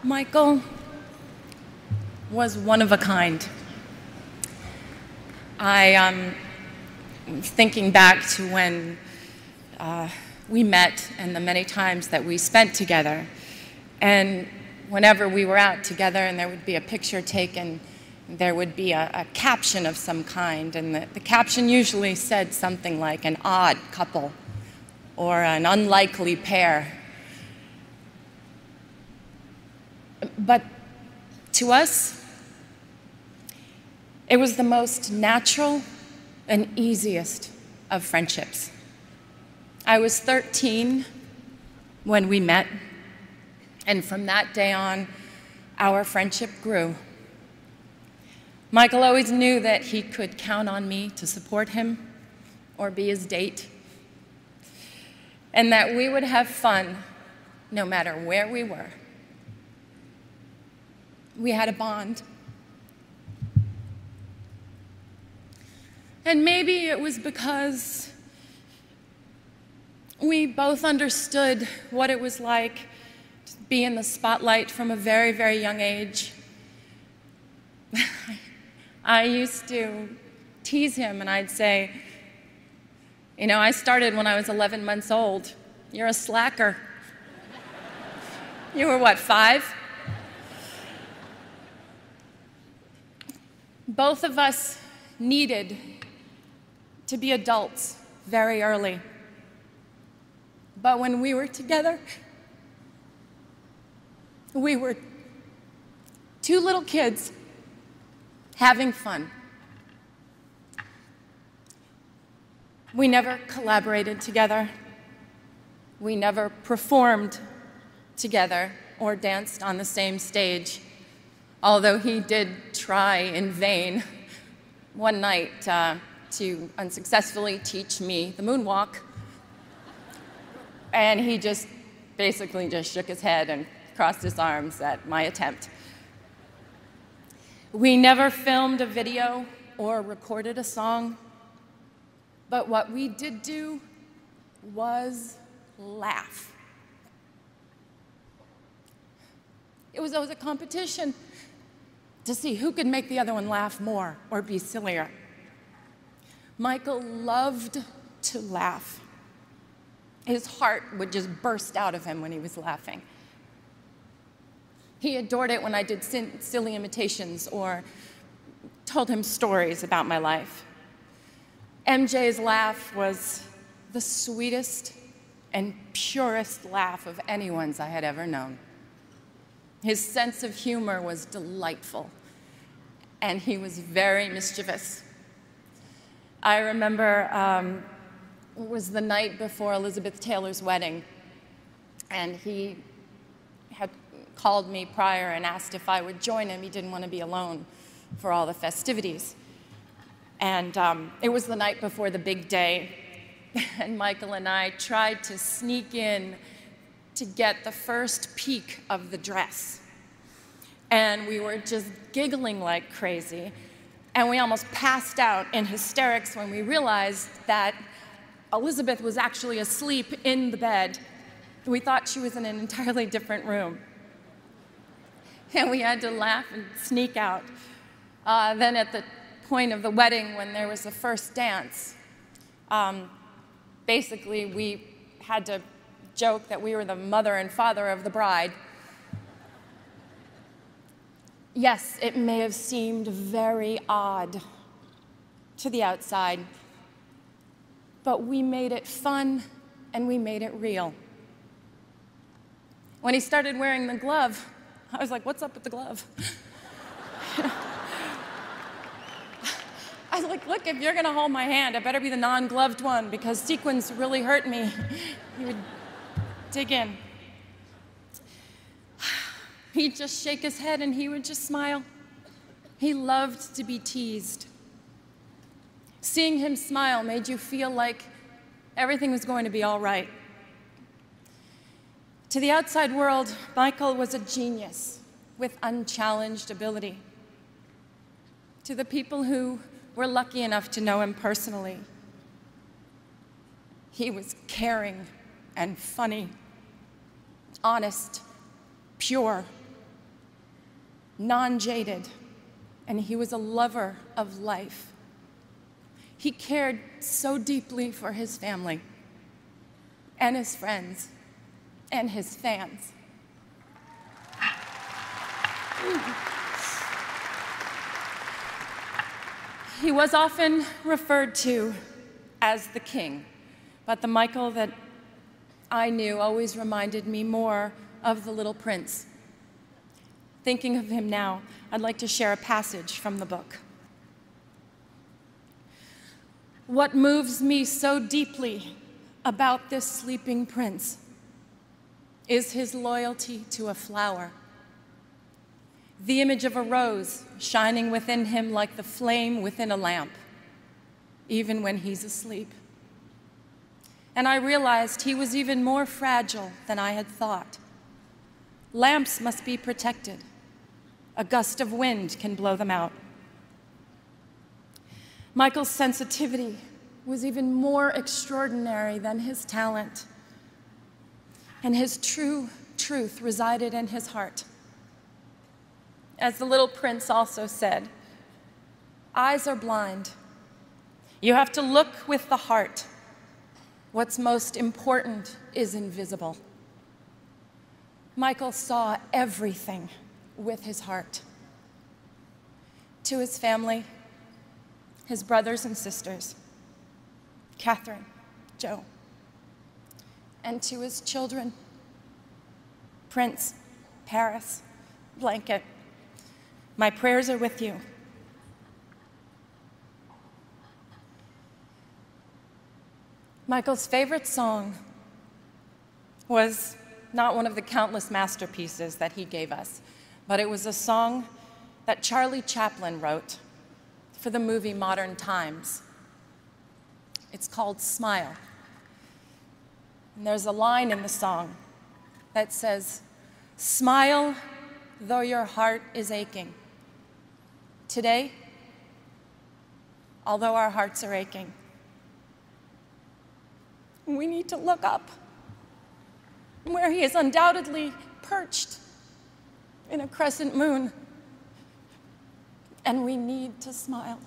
Michael was one of a kind. Thinking back to when we met and the many times that we spent together. And whenever we were out together and there would be a picture taken, there would be a caption of some kind. And the caption usually said something like an odd couple or an unlikely pair. But to us, it was the most natural and easiest of friendships. I was 13 when we met, and from that day on, our friendship grew. Michael always knew that he could count on me to support him or be his date, and that we would have fun no matter where we were. We had a bond. And maybe it was because we both understood what it was like to be in the spotlight from a very, very young age. I used to tease him and I'd say, you know, I started when I was 11 months old. You're a slacker. You were what, 5? Both of us needed to be adults very early. But when we were together, we were two little kids having fun. We never collaborated together. We never performed together or danced on the same stage, although he did try in vain one night to unsuccessfully teach me the moonwalk. And he just basically just shook his head and crossed his arms at my attempt. We never filmed a video or recorded a song, but what we did do was laugh. It was always a competition to see who could make the other one laugh more or be sillier. Michael loved to laugh. His heart would just burst out of him when he was laughing. He adored it when I did silly imitations or told him stories about my life. MJ's laugh was the sweetest and purest laugh of anyone's I had ever known. His sense of humor was delightful, and he was very mischievous. I remember it was the night before Elizabeth Taylor's wedding, and he had called me prior and asked if I would join him. He didn't want to be alone for all the festivities. And it was the night before the big day, and Michael and I tried to sneak in to get the first peek of the dress. And we were just giggling like crazy, and we almost passed out in hysterics when we realized that Elizabeth was actually asleep in the bed. We thought she was in an entirely different room. And we had to laugh and sneak out. Then at the point of the wedding, when there was the first dance, basically we had to joke that we were the mother and father of the bride. Yes, it may have seemed very odd to the outside, but we made it fun and we made it real. When he started wearing the glove, I was like, what's up with the glove? I was like, look, if you're gonna hold my hand, it better be the non-gloved one because sequins really hurt me. He would dig in. He'd just shake his head and he would just smile. He loved to be teased. Seeing him smile made you feel like everything was going to be all right. To the outside world, Michael was a genius with unchallenged ability. To the people who were lucky enough to know him personally, he was caring and funny, honest, pure, non-jaded, and he was a lover of life. He cared so deeply for his family and his friends and his fans. He was often referred to as the king, but the Michael that I knew always reminded me more of the little prince. Thinking of him now, I'd like to share a passage from the book. What moves me so deeply about this sleeping prince is his loyalty to a flower. The image of a rose shining within him like the flame within a lamp, even when he's asleep. And I realized he was even more fragile than I had thought. Lamps must be protected. A gust of wind can blow them out. Michael's sensitivity was even more extraordinary than his talent, and his true truth resided in his heart. As the little prince also said, eyes are blind. You have to look with the heart. What's most important is invisible. Michael saw everything with his heart. To his family, his brothers and sisters, Catherine, Joe, and to his children, Prince, Paris, Blanket, my prayers are with you. Michael's favorite song was not one of the countless masterpieces that he gave us, but it was a song that Charlie Chaplin wrote for the movie Modern Times. It's called Smile. And there's a line in the song that says, "Smile though your heart is aching." Today, although our hearts are aching, we need to look up where he is undoubtedly perched in a crescent moon, and we need to smile.